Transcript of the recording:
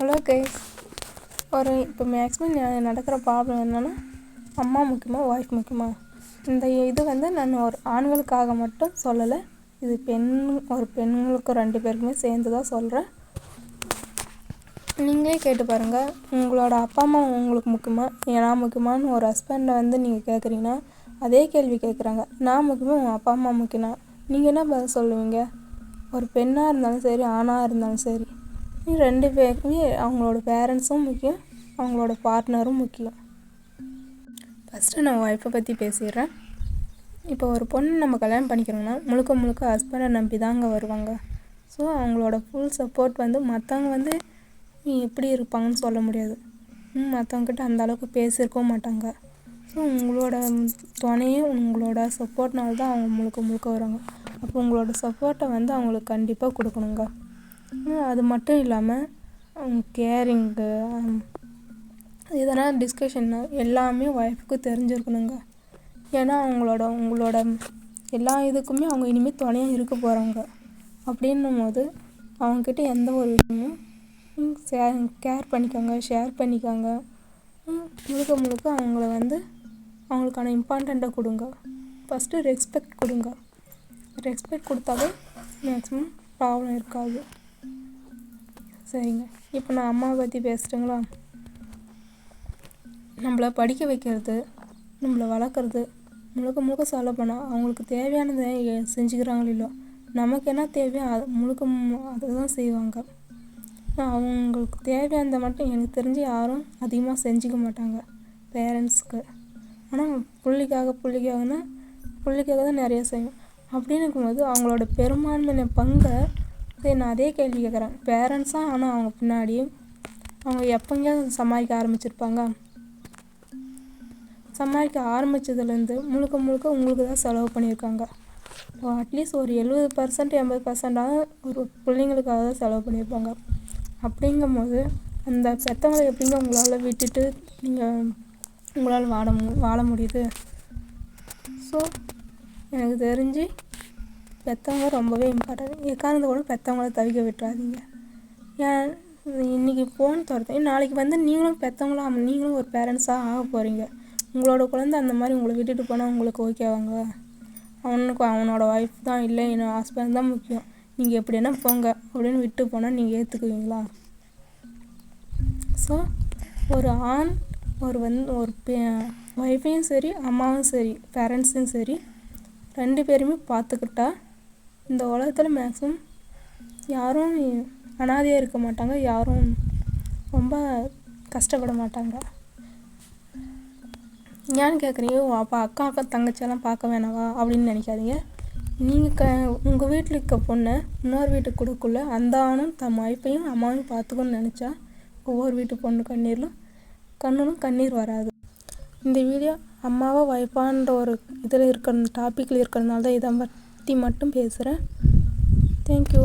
Hello guys. இப்போ maximum நடக்கிற problem என்னென்னா, அம்மா முக்கியமா ஒய்ஃப் முக்கியமா? இந்த இது நான் ஒரு ஆண்களுக்காக மட்டும் சொல்லலை, இது பெண்களுக்கு 2 பேருக்குமே சேர்ந்து தான் சொல்கிறேன். நீங்களே கேட்டு பாருங்கள், உங்களோட அப்பா அம்மா உங்களுக்கு முக்கியமா, நான் முக்கியமானு ஒரு ஹஸ்பண்டை நீங்கள் கேட்குறீங்கன்னா, அதே கேள்வி கேட்குறாங்க, நான் முக்கியமாக உங்கள் அப்பா அம்மா முக்கியம்னா நீங்கள் என்ன பதில் சொல்லுவீங்க? ஒரு பெண்ணாக இருந்தாலும் சரி, ஆணாக இருந்தாலும் சரி, 2 பேருக்குமே அவங்களோட பேரண்ட்ஸும் முக்கியம், அவங்களோட பார்ட்னரும் முக்கியம். ஃபஸ்ட்டு நான் ஒய்ஃபை பற்றி பேசிடுறேன். இப்போ ஒரு பொண்ணு நம்ம கல்யாணம் பண்ணிக்கிறோம்னா முழுக்க ஹஸ்பண்டை நம்பி தாங்க வருவாங்க. ஸோ அவங்களோட ஃபுல் சப்போர்ட் மற்றவங்க நீ எப்படி இருப்பாங்கன்னு சொல்ல முடியாது. மற்றவங்கக்கிட்ட அந்தளவுக்கு பேசியிருக்கவும் மாட்டாங்க. ஸோ உங்களோட துணையும் உங்களோட சப்போர்ட்னால தான் அவங்க முழுக்க வருவாங்க. அப்போ உங்களோட சப்போர்ட்டை அவங்களுக்கு கண்டிப்பாக கொடுக்கணுங்க. அது மட்டும் இல்லாமல் கேரிங்கு, எதனா டிஸ்கஷன்னு எல்லாமே ஒய்ஃபுக்கு தெரிஞ்சிருக்கணுங்க. ஏன்னா உங்களோட எல்லா இதுக்குமே அவங்க இனிமேல் துணையாக இருக்க போகிறாங்க. அப்படின்னும் போது அவங்கக்கிட்ட எந்த ஒரு விஷயமும் கேர் பண்ணிக்கோங்க, ஷேர் பண்ணிக்கோங்க. முழுக்க அவங்கள அவங்களுக்கான இம்பார்ட்டண்ட்டை கொடுங்க. ஃபஸ்ட்டு ரெஸ்பெக்ட் கொடுங்க. ரெஸ்பெக்ட் கொடுத்தாலே மேக்ஸிமம் ப்ராப்ளம் இருக்காது. சரிங்க, இப்போ நான் அம்மாவை பற்றி பேசுகிறேங்களா? நம்மளை படிக்க வைக்கிறது, நம்மளை வளர்க்குறது, முழுக்க சொல்ல போனால் அவங்களுக்கு தேவையானதை செஞ்சுக்கிறாங்களோ இல்லையோ, நமக்கு என்ன தேவையோ அதை தான் செய்வாங்க. அவங்களுக்கு தேவையானதை மட்டும் எனக்கு தெரிஞ்சு யாரும் அதிகமாக செஞ்சுக்க மாட்டாங்க பேரண்ட்ஸுக்கு. ஆனால் புள்ளிக்காக தான் நிறைய செய்யும். அப்படின்னு இருக்கும்போது அவங்களோட பெரும்பான்மையான பங்கை நான் அதே கேள்வி கேட்குறேன், பேரண்ட்ஸாக ஆனால் அவங்க பின்னாடி அவங்க எப்போங்க சமாளிக்க ஆரம்பிச்சிருப்பாங்க? சமாளிக்க ஆரம்பித்ததுலேருந்து முழுக்க உங்களுக்கு தான் செலவு பண்ணியிருக்காங்க. அட்லீஸ்ட் ஒரு 70% 80% ஒரு பிள்ளைங்களுக்காக தான் செலவு பண்ணியிருப்பாங்க. அப்படிங்கும்போது அந்த பெற்றவங்களை எப்படிங்க உங்களால் விட்டுட்டு உங்களால் வாழ முடியுது? ஸோ எனக்கு தெரிஞ்சு பெற்றவங்க ரொம்பவே இம்பார்ட்டன்ட். எக்காரணத்தை கூட பெற்றவங்கள தவிக்க விட்டுறாதீங்க. ஏன் இன்றைக்கி ஃபோன் தரது, நாளைக்கு நீங்களும் ஒரு பேரண்ட்ஸாக ஆக போகிறீங்க. உங்களோட குழந்தை அந்த மாதிரி உங்களை விட்டுட்டு போனால் உங்களுக்கு ஓகேவாங்க? அவனோட ஒய்ஃப் தான், இல்லை என்னோட ஹஸ்பண்ட் தான் முக்கியம், நீங்கள் எப்படின்னா போங்க அப்படின்னு விட்டு போனால் நீங்கள் ஏற்றுக்குவீங்களா? ஸோ ஒரு ஆண் ஒரு ஒய்ஃபையும் சரி, அம்மாவும் சரி, பேரண்ட்ஸையும் சரி, 2 பேருமே பார்த்துக்கிட்டா இந்த உலகத்தில் மேக்ஸிமம் யாரும் அனாதையாக இருக்க மாட்டாங்க, யாரும் ரொம்ப கஷ்டப்பட மாட்டாங்க. ஏன்னு கேட்குறீங்க, அப்போ அக்கா தங்கச்சியெல்லாம் பார்க்க வேணாவா அப்படின்னு நினைக்காதீங்க. நீங்கள் உங்கள் வீட்டில் இருக்க பொண்ணை இன்னொரு வீட்டுக்கு கொடுக்குள்ள அந்த ஆணும் தம் ஒய்ஃபையும் அம்மாவையும் பார்த்துக்கணும்னு நினச்சா ஒவ்வொரு வீட்டு பொண்ணு கண்ணிலும் கண்ணீர் வராது. இந்த வீடியோ அம்மாவா ஒய்ஃபான்ற ஒரு டாப்பிக்கில் இருக்கிறதுனால தான் இதை பற்றி மட்டும் பேசுகிறேன். தேங்க்யூ.